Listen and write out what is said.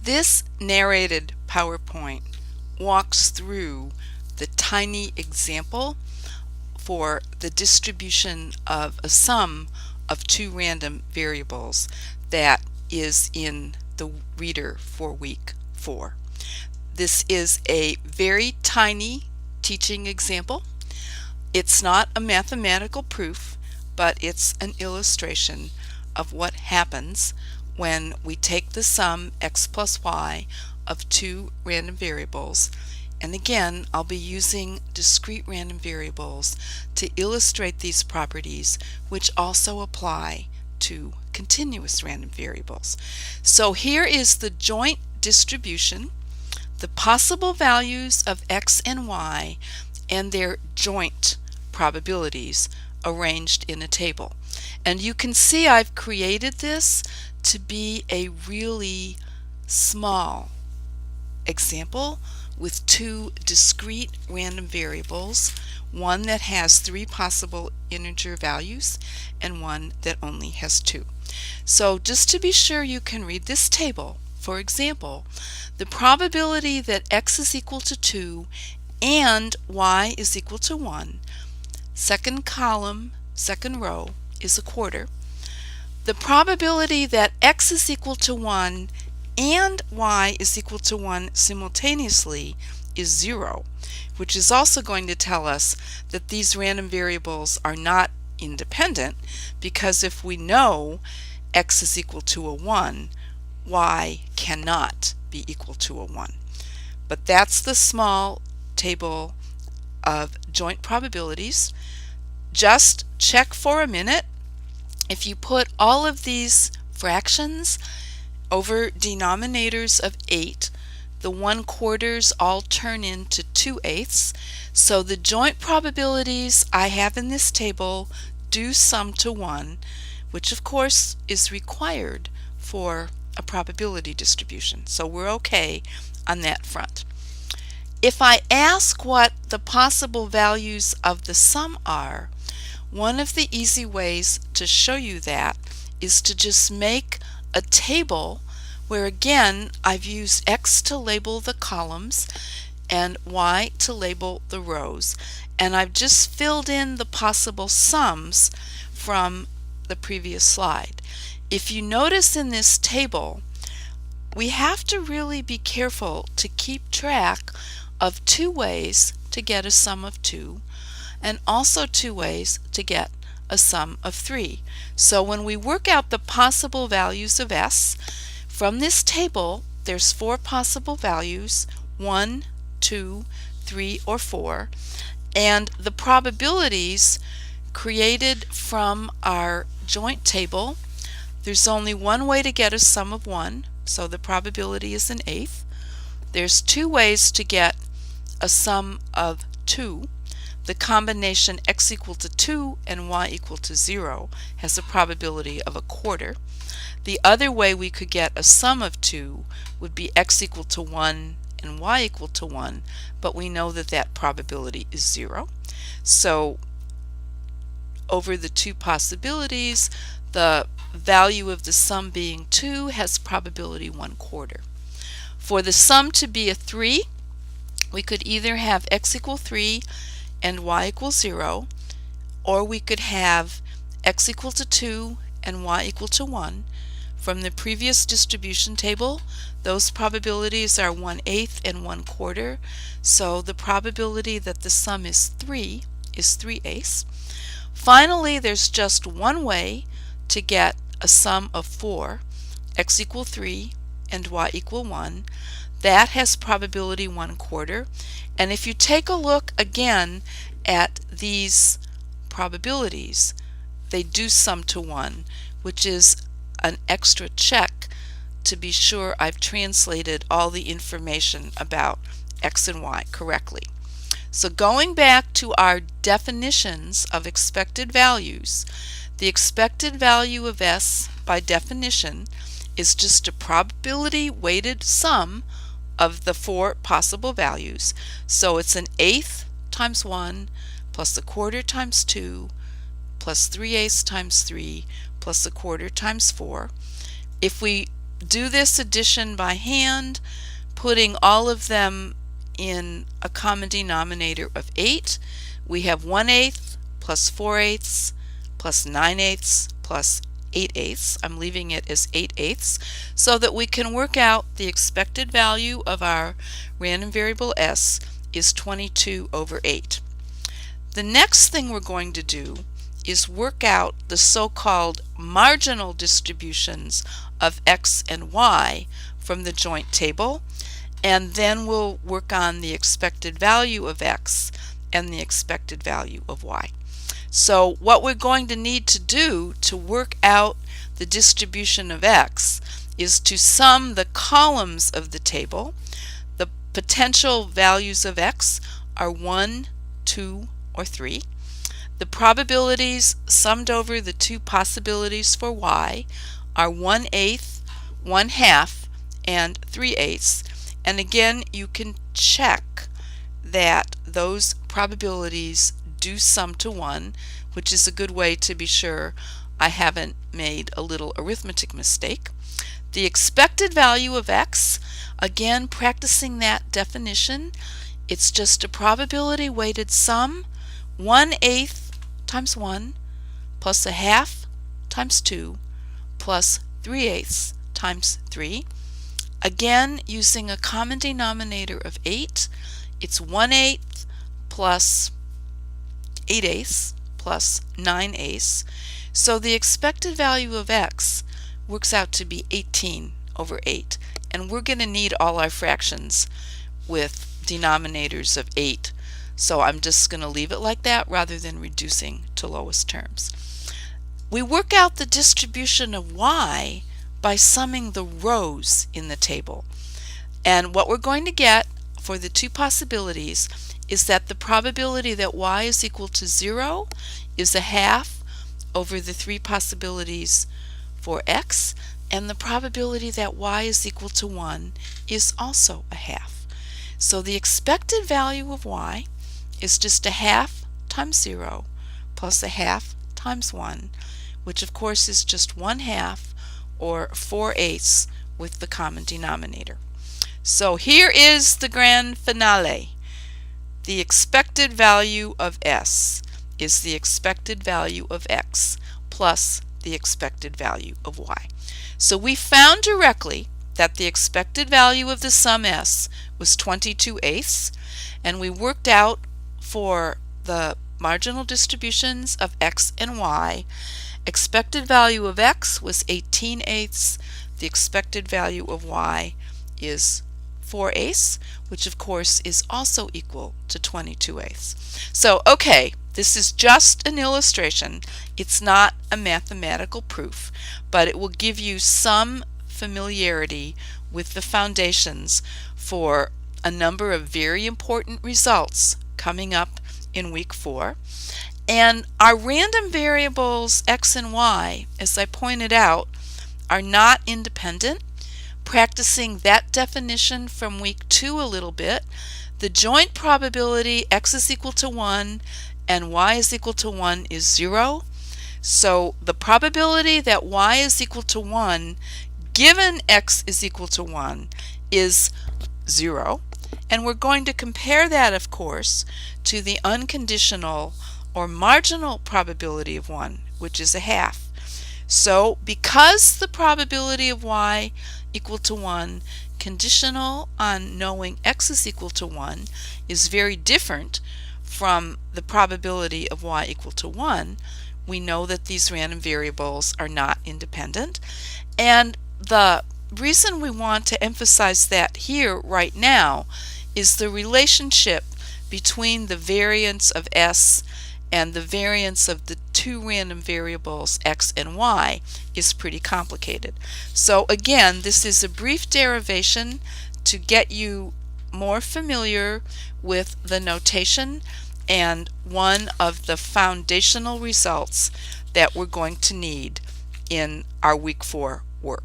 This narrated PowerPoint walks through the tiny example for the distribution of a sum of two random variables that is in the reader for week 4. This is a very tiny teaching example. It's not a mathematical proof, but it's an illustration of what happens when we take the sum x plus y of two random variables. And again, I'll be using discrete random variables to illustrate these properties, which also apply to continuous random variables. So here is the joint distribution, the possible values of x and y, and their joint probabilities arranged in a table. And you can see I've created this to be a really small example with two discrete random variables, one that has 3 possible integer values and one that only has 2. So just to be sure you can read this table, for example, the probability that x is equal to 2 and y is equal to 1, second column, second row, is a quarter. The probability that x is equal to 1 and y is equal to 1 simultaneously is 0, which is also going to tell us that these random variables are not independent, because if we know x is equal to a 1, y cannot be equal to a 1. But that's the small table of joint probabilities. Just check for a minute. If you put all of these fractions over denominators of 8, the 1/4s all turn into 2/8. So the joint probabilities I have in this table do sum to 1, which of course is required for a probability distribution. So we're okay on that front. If I ask what the possible values of the sum are, one of the easy ways to show you that is to just make a table where, again, I've used x to label the columns and y to label the rows, and I've just filled in the possible sums from the previous slide. If you notice in this table, we have to really be careful to keep track of 2 ways to get a sum of 2, and also 2 ways to get a sum of 3. So when we work out the possible values of s, from this table there's 4 possible values, 1, 2, 3, or 4, and the probabilities created from our joint table, there's only one way to get a sum of 1, so the probability is 1/8. There's 2 ways to get a sum of 2. The combination x equal to 2 and y equal to 0 has a probability of 1/4. The other way we could get a sum of 2 would be x equal to 1 and y equal to 1, but we know that that probability is 0. So over the 2 possibilities, the value of the sum being 2 has probability 1/4. For the sum to be a 3, we could either have x equal 3 and y equals 0, or we could have x equal to 2 and y equal to 1. From the previous distribution table, those probabilities are 1/8 and 1/4, so the probability that the sum is 3 is 3/8. Finally, there's just one way to get a sum of 4, x equal 3 and y equal 1. That has probability 1/4, and if you take a look again at these probabilities, they do sum to 1, which is an extra check to be sure I've translated all the information about x and y correctly. So going back to our definitions of expected values, the expected value of s by definition is just a probability weighted sum of the 4 possible values. So it's 1/8 times 1 plus 1/4 times 2 plus 3/8 times 3 plus 1/4 times 4. If we do this addition by hand, putting all of them in a common denominator of 8. We have 1/8 plus 4/8 plus 9/8 plus 8/8. I'm leaving it as 8/8 so that we can work out the expected value of our random variable s is 22/8. The next thing we're going to do is work out the so-called marginal distributions of x and y from the joint table, and then we'll work on the expected value of x and the expected value of y. So what we're going to need to do to work out the distribution of x is to sum the columns of the table. The potential values of x are 1, 2, or 3. The probabilities summed over the two possibilities for y are 1/8, 1/2, and 3/8. And again, you can check that those probabilities do sum to 1, which is a good way to be sure I haven't made a little arithmetic mistake. The expected value of x, again practicing that definition, it's just a probability weighted sum, 1/8 times 1 plus 1/2 times 2 plus 3/8 times 3. Again, using a common denominator of 8, it's 1/8 plus 8/8 plus 9/8. So the expected value of x works out to be 18/8. And we're going to need all our fractions with denominators of 8. So I'm just going to leave it like that rather than reducing to lowest terms. We work out the distribution of y by summing the rows in the table. And what we're going to get for the two possibilities is that the probability that y is equal to 0 is 1/2 over the three possibilities for x, and the probability that y is equal to 1 is also 1/2. So the expected value of y is just 1/2 times 0 plus 1/2 times 1, which of course is just 1/2 or 4/8 with the common denominator. So here is the grand finale. The expected value of s is the expected value of x plus the expected value of y. So we found directly that the expected value of the sum s was 22/8, and we worked out for the marginal distributions of x and y. Expected value of x was 18/8. The expected value of y is 4/8, which of course is also equal to 22/8. So okay, this is just an illustration. It's not a mathematical proof, but it will give you some familiarity with the foundations for a number of very important results coming up in week 4. And our random variables x and y, as I pointed out, are not independent. Practicing that definition from week 2 a little bit, the joint probability x is equal to 1 and y is equal to 1 is 0. So the probability that y is equal to 1 given x is equal to 1 is 0. And we're going to compare that, of course, to the unconditional or marginal probability of 1, which is 1/2. So because the probability of y equal to 1, conditional on knowing x is equal to 1, is very different from the probability of y equal to 1, we know that these random variables are not independent. And the reason we want to emphasize that here right now is the relationship between the variance of s and the variance of the two random variables x and y is pretty complicated. So again, this is a brief derivation to get you more familiar with the notation and one of the foundational results that we're going to need in our week 4 work.